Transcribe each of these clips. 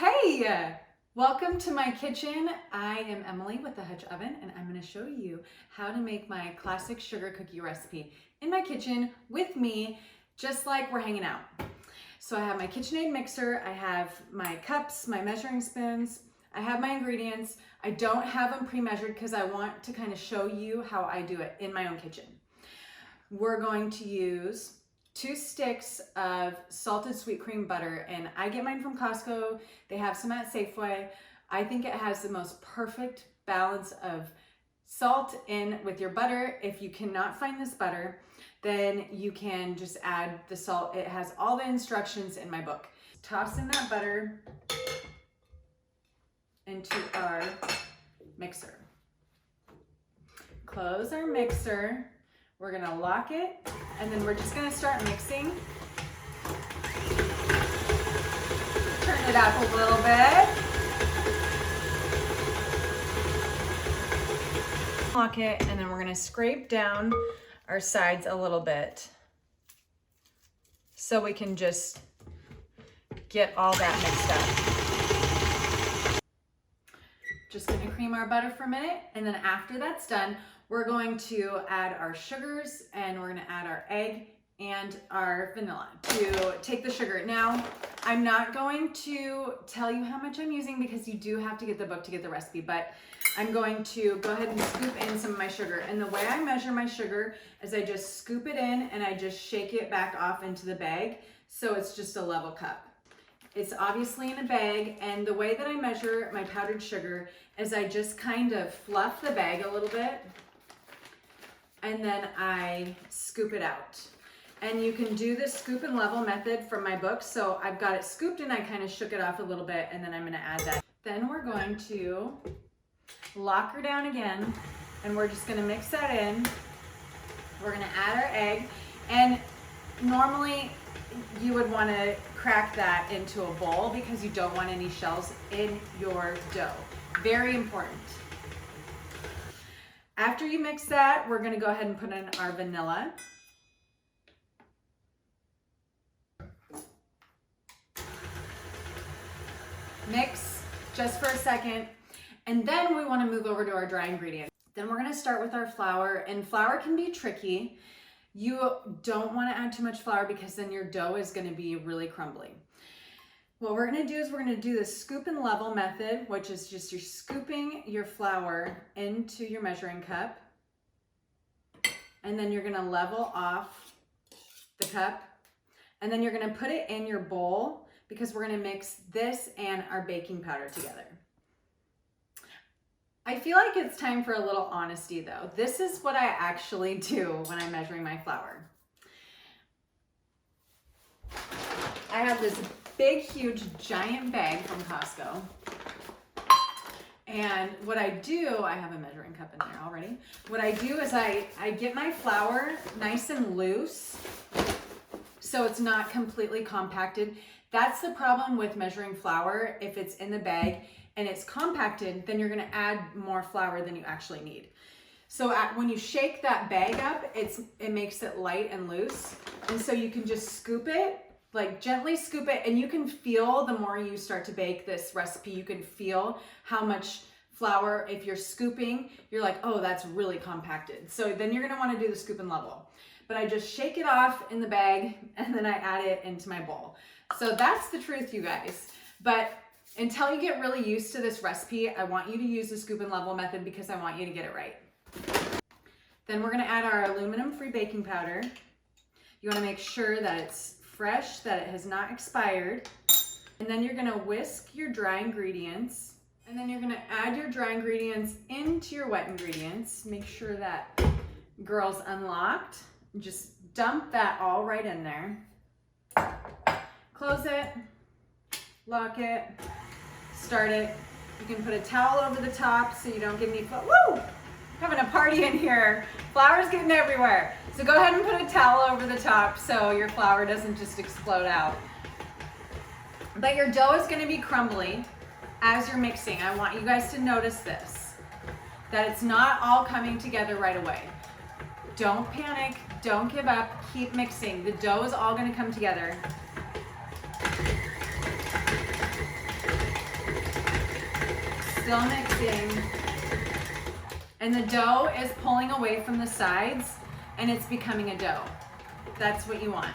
Hey, welcome to my kitchen. I am Emily with the Hutch Oven, and I'm going to show you how to make my classic sugar cookie recipe in my kitchen with me, just like we're hanging out. So I have my KitchenAid mixer, I have my cups, my measuring spoons, I have my ingredients. I don't have them pre-measured because I want to kind of show you how I do it in my own kitchen. We're going to use 2 sticks of salted sweet cream butter, and I get mine from Costco. They have some at Safeway. I think it has the most perfect balance of salt in with your butter. If you cannot find this butter, then you can just add the salt. It has all the instructions in my book. Toss in that butter into our mixer. Close our mixer. We're gonna lock it, and then we're just gonna start mixing. Turn it up a little bit. Lock it, and then we're gonna scrape down our sides a little bit so we can just get all that mixed up. Just gonna cream our butter for a minute, and then after that's done, we're going to add our sugars, and we're gonna add our egg and our vanilla to take the sugar. Now, I'm not going to tell you how much I'm using because you do have to get the book to get the recipe, but I'm going to go ahead and scoop in some of my sugar. And the way I measure my sugar is I just scoop it in and I just shake it back off into the bag, so it's just a level cup. It's obviously in a bag, and the way that I measure my powdered sugar is I just kind of fluff the bag a little bit, and then I scoop it out. And you can do this scoop and level method from my book. So I've got it scooped and I kind of shook it off a little bit, and then I'm gonna add that. Then we're going to lock her down again, and we're just gonna mix that in. We're gonna add our egg, and normally you would wanna crack that into a bowl because you don't want any shells in your dough. Very important. After you mix that, we're gonna go ahead and put in our vanilla. Mix just for a second, and then we wanna move over to our dry ingredients. Then we're gonna start with our flour, and flour can be tricky. You don't wanna add too much flour because then your dough is gonna be really crumbly. What we're gonna do is we're gonna do the scoop and level method, which is just you're scooping your flour into your measuring cup, and then you're gonna level off the cup, and then you're gonna put it in your bowl because we're gonna mix this and our baking powder together. I feel like it's time for a little honesty though. This is what I actually do when I'm measuring my flour. I have this big, huge, giant bag from Costco. And what I do, I have a measuring cup in there already. What I do is I get my flour nice and loose so it's not completely compacted. That's the problem with measuring flour. If it's in the bag and it's compacted, then you're gonna add more flour than you actually need. So when you shake that bag up, it makes it light and loose. And so you can just scoop it, like gently scoop it, and you can feel the more you start to bake this recipe, you can feel how much flour, if you're scooping, you're like, oh, that's really compacted. So then you're gonna wanna do the scoop and level. But I just shake it off in the bag, and then I add it into my bowl. So that's the truth, you guys. But until you get really used to this recipe, I want you to use the scoop and level method because I want you to get it right. Then we're gonna add our aluminum-free baking powder. You wanna make sure that it's fresh, that it has not expired. And then you're gonna whisk your dry ingredients. And then you're gonna add your dry ingredients into your wet ingredients. Make sure that girl's unlocked. Just dump that all right in there. Close it, lock it, start it. You can put a towel over the top so you don't get any, woo! Having a party in here. Flour's getting everywhere. So go ahead and put a towel over the top so your flour doesn't just explode out. But your dough is gonna be crumbly as you're mixing. I want you guys to notice this, that it's not all coming together right away. Don't panic, don't give up, keep mixing. The dough is all gonna come together. still mixing. And the dough is pulling away from the sides and it's becoming a dough. That's what you want.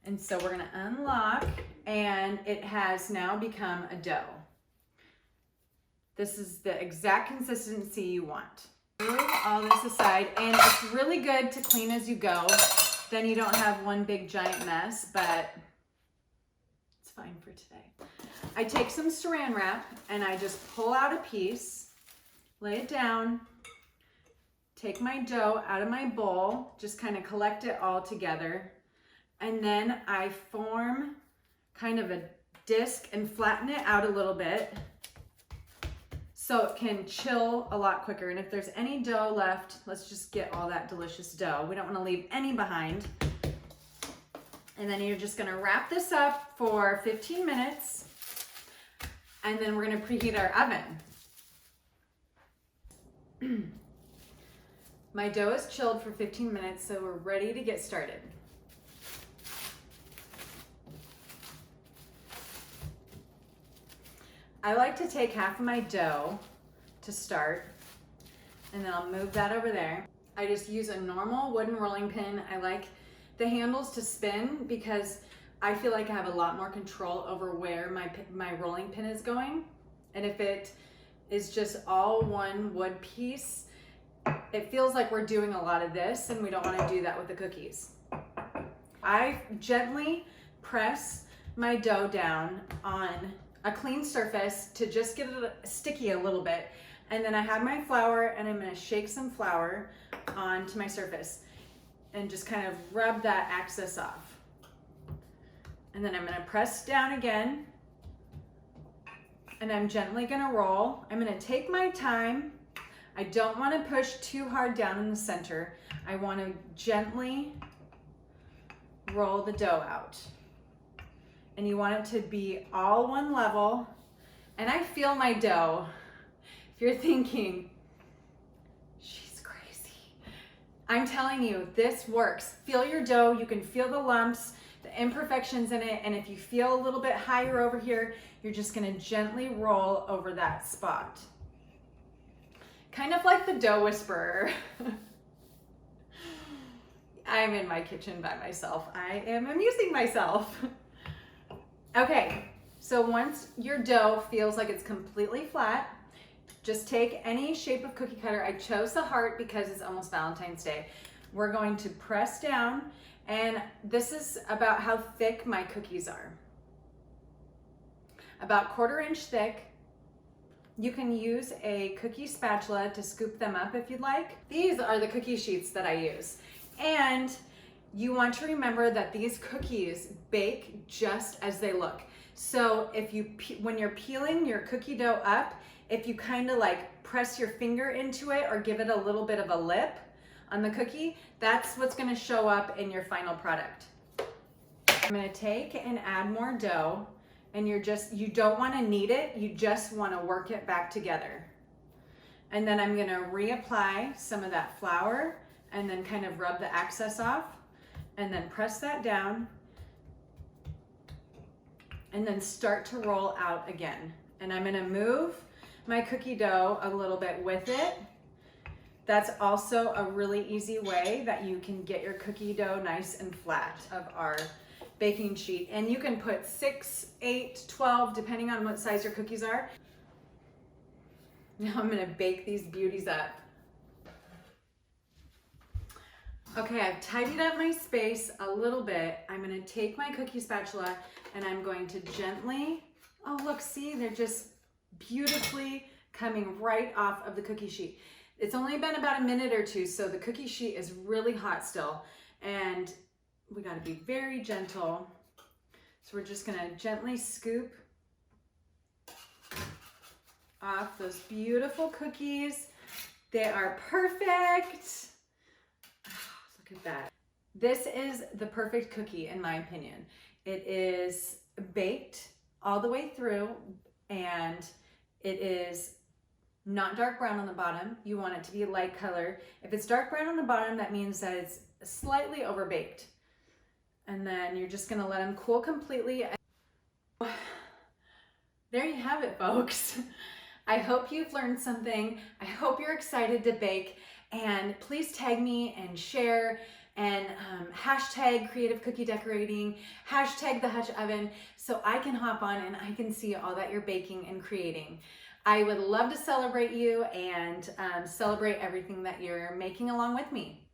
And so we're gonna unlock and it has now become a dough. This is the exact consistency you want. Move all this aside and it's really good to clean as you go. Then you don't have one big giant mess, but it's fine for today. I take some saran wrap and I just pull out a piece, lay it down, take my dough out of my bowl, just kind of collect it all together. And then I form kind of a disc and flatten it out a little bit so it can chill a lot quicker. And if there's any dough left, let's just get all that delicious dough. We don't want to leave any behind. And then you're just gonna wrap this up for 15 minutes and then we're gonna preheat our oven. My dough is chilled for 15 minutes, so we're ready to get started. I like to take half of my dough to start, and then I'll move that over there. I just use a normal wooden rolling pin. I like the handles to spin because I feel like I have a lot more control over where my rolling pin is going. And if it is just all one wood piece, it feels like we're doing a lot of this and we don't want to do that with the cookies. I gently press my dough down on a clean surface to just get it sticky a little bit. And then I have my flour and I'm gonna shake some flour onto my surface and just kind of rub that excess off. And then I'm gonna press down again and I'm gently gonna roll. I'm gonna take my time. I don't wanna push too hard down in the center. I wanna gently roll the dough out. And you want it to be all one level. And I feel my dough. If you're thinking, she's crazy, I'm telling you, this works. Feel your dough, you can feel the lumps, the imperfections in it, and if you feel a little bit higher over here, you're just gonna gently roll over that spot. Kind of like the dough whisperer. I'm in my kitchen by myself. I am amusing myself. Okay, so once your dough feels like it's completely flat, just take any shape of cookie cutter. I chose the heart because it's almost Valentine's Day. We're going to press down, and this is about how thick my cookies are. About 1/4 inch thick. You can use a cookie spatula to scoop them up if you'd like. These are the cookie sheets that I use. And you want to remember that these cookies bake just as they look. So if you, when you're peeling your cookie dough up, if you kind of like press your finger into it or give it a little bit of a lip on the cookie, that's what's gonna show up in your final product. I'm gonna take and add more dough, and you don't wanna knead it, you just wanna work it back together. And then I'm gonna reapply some of that flour and then kind of rub the excess off and then press that down and then start to roll out again. And I'm gonna move my cookie dough a little bit with it. That's also a really easy way that you can get your cookie dough nice and flat of our baking sheet. And you can put 6, 8, 12, depending on what size your cookies are. Now I'm gonna bake these beauties up. Okay, I've tidied up my space a little bit. I'm gonna take my cookie spatula and I'm going to gently, oh look, see, they're just beautifully coming right off of the cookie sheet. It's only been about a minute or two, so the cookie sheet is really hot still. And we gotta be very gentle. So we're just gonna gently scoop off those beautiful cookies. They are perfect. Look at that. This is the perfect cookie in my opinion. It is baked all the way through and it is not dark brown on the bottom. You want it to be a light color. If it's dark brown on the bottom, that means that it's slightly overbaked. And then you're just gonna let them cool completely. There you have it, folks. I hope you've learned something. I hope you're excited to bake, and please tag me and share and hashtag creative cookie decorating, hashtag the Hutch Oven, so I can hop on and I can see all that you're baking and creating. I would love to celebrate you and celebrate everything that you're making along with me.